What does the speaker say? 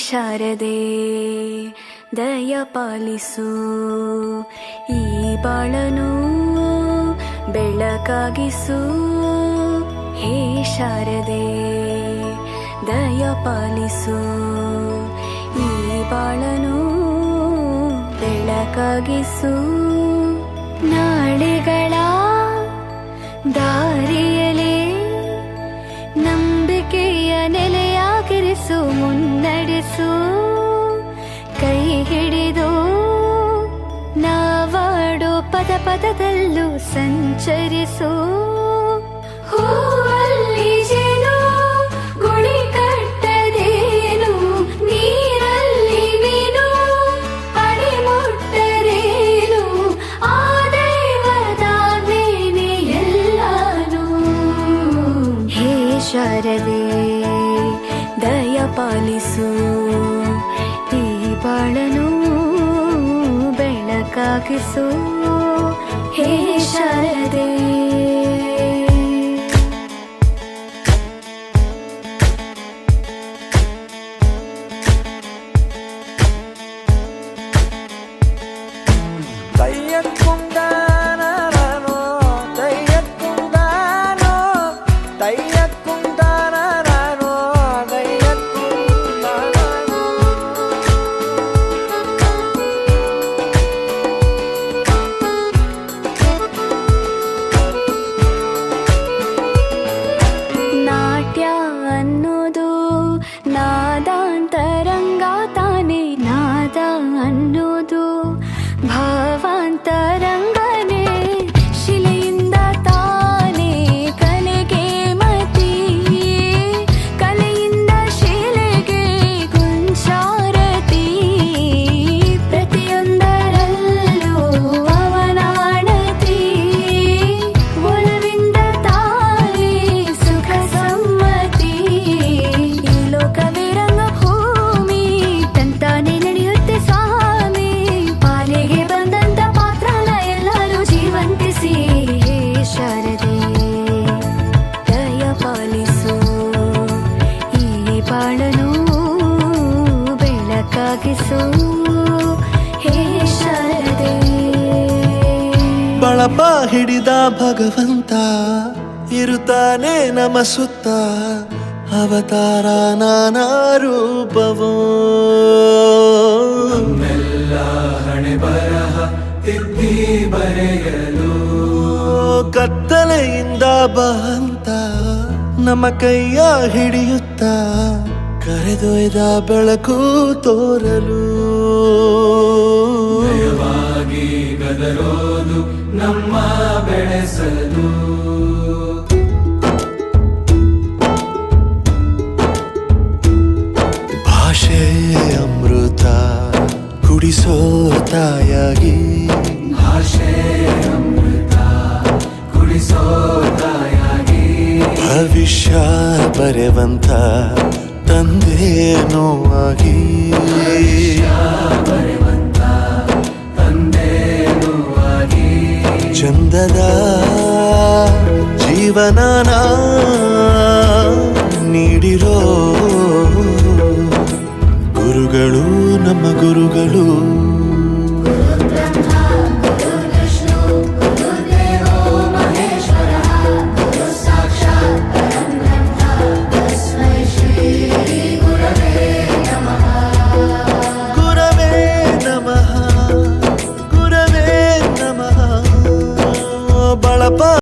ಶಾರದೆ ದಯ ಪಾಲಿಸು, ಈ ಬಾಳನು ಬೆಳಕಾಗಿಸು. ಹೇ ಶಾರದೆ ದಯ ಪಾಲಿಸು, ಈ ಬಾಳನು ಬೆಳಕಾಗಿಸು. ನಾಳೆಗಳ ದಾರಿಯಲೇ ನಂಬಿಕೆಯ ನೆಲೆಯಾಗಿರಿಸು, ಮುನ್ನಡೆಸು. ಕೈ ಹಿಡಿದು ನಾವಾಡೋ ಪದ ಪದದಲ್ಲೂ ಸಂಚರಿಸು. ಹೂವಲ್ಲಿ ಜೇನು ಗುಳಿ ಕಟ್ಟದೇನು, ನೀರಲ್ಲಿ ಮೀನು ಅಡಿ ಮುಟ್ಟರೇನು, ಆ ದೈವದಾಜ್ಞೆನೇ ಎಲ್ಲಾನು. ಹೇ ಶಾರದೆ ದಯ ಪಾಲಿಸು, ಈ ಬಾಳನು ಬೆಳಕಾಗಿಸು. ಹೇ ಶಾರದೆ ನಾದಾಂತರಂಗ ತಾನೆ, ನಾದ ಅನ್ನೋದು ಭಾವಾಂತರಂಗನೇ. ಶಿಲೆಯಿಂದ ತಾನೇ ಕಲೆಗೆ ಮತಿ, ಕಲೆಯಿಂದ ಶಿಲೆಗೆ ಗುಂಚಾರತಿ. ಪ್ರತಿಯೊಂದರಲ್ಲೂ ಅವನಾಣತಿ, ಒಲವಿಂದ ತಾನೇ ಸುಖ ಸಮ್ಮತಿ. ಈ ಲೋಕವೇ ರಂಗಭೂಮಿ, ತಂತಾನೆ ನಡೆಯುತ್ತೆ ಸ್ವಾಮಿ. ಪಾಲಿಗೆ ಬಂದಂತ ಪಾತ್ರನ ಎಲ್ಲರೂ ಜೀವಂತಿಸಿ. ಹೇ ಶಾರದೆ ದಯ ಪಾಲಿಸು, ಈ ಬಾಳನು ಬೆಳಕಾಗಿಸು. ಹೇ ಶಾರದೆ ಬಳಪ ಹಿಡಿದ ಭಗವಂತ ಇರುತ್ತಾನೆ ನಮ ಸುತ್ತ, ಅವತಾರ ನಾನಾ ರೂಪವೋ. ನಮ್ಮೆಲ್ಲ ಹಣೆ ಬರಹ ತಿದ್ದಿ ಬರೆಯಲು, ಕತ್ತಲೆಯಿಂದ ಬಂತ ನಮ್ಮ ಕೈಯ ಹಿಡಿಯುತ್ತ, ಕರೆದೊಯ್ದ ಬೆಳಕು ತೋರಲು. ನಯವಾಗಿ ಗದರೋದು ನಮ್ಮ ಬೆಳೆಸಲು. ಭಾಷೆ ಅಮೃತ ಕುಡಿಸೋ ತಾಯಾಗಿ, ಭಾಷೆ ಅಮೃತ ಕುಡಿಸೋ ತಾಯಾಗಿ. ಭವಿಷ್ಯ ಬರೆವಂತ ತಂದೇನೋ ಆಗಿ, ಬರೆವಂತ ತಂದೇನೂ ಆಗಿ. ಚಂದದ ಜೀವನನ ನೀಡಿರೋ ಗುರುಗಳು ನಮ್ಮ ಗುರುಗಳು.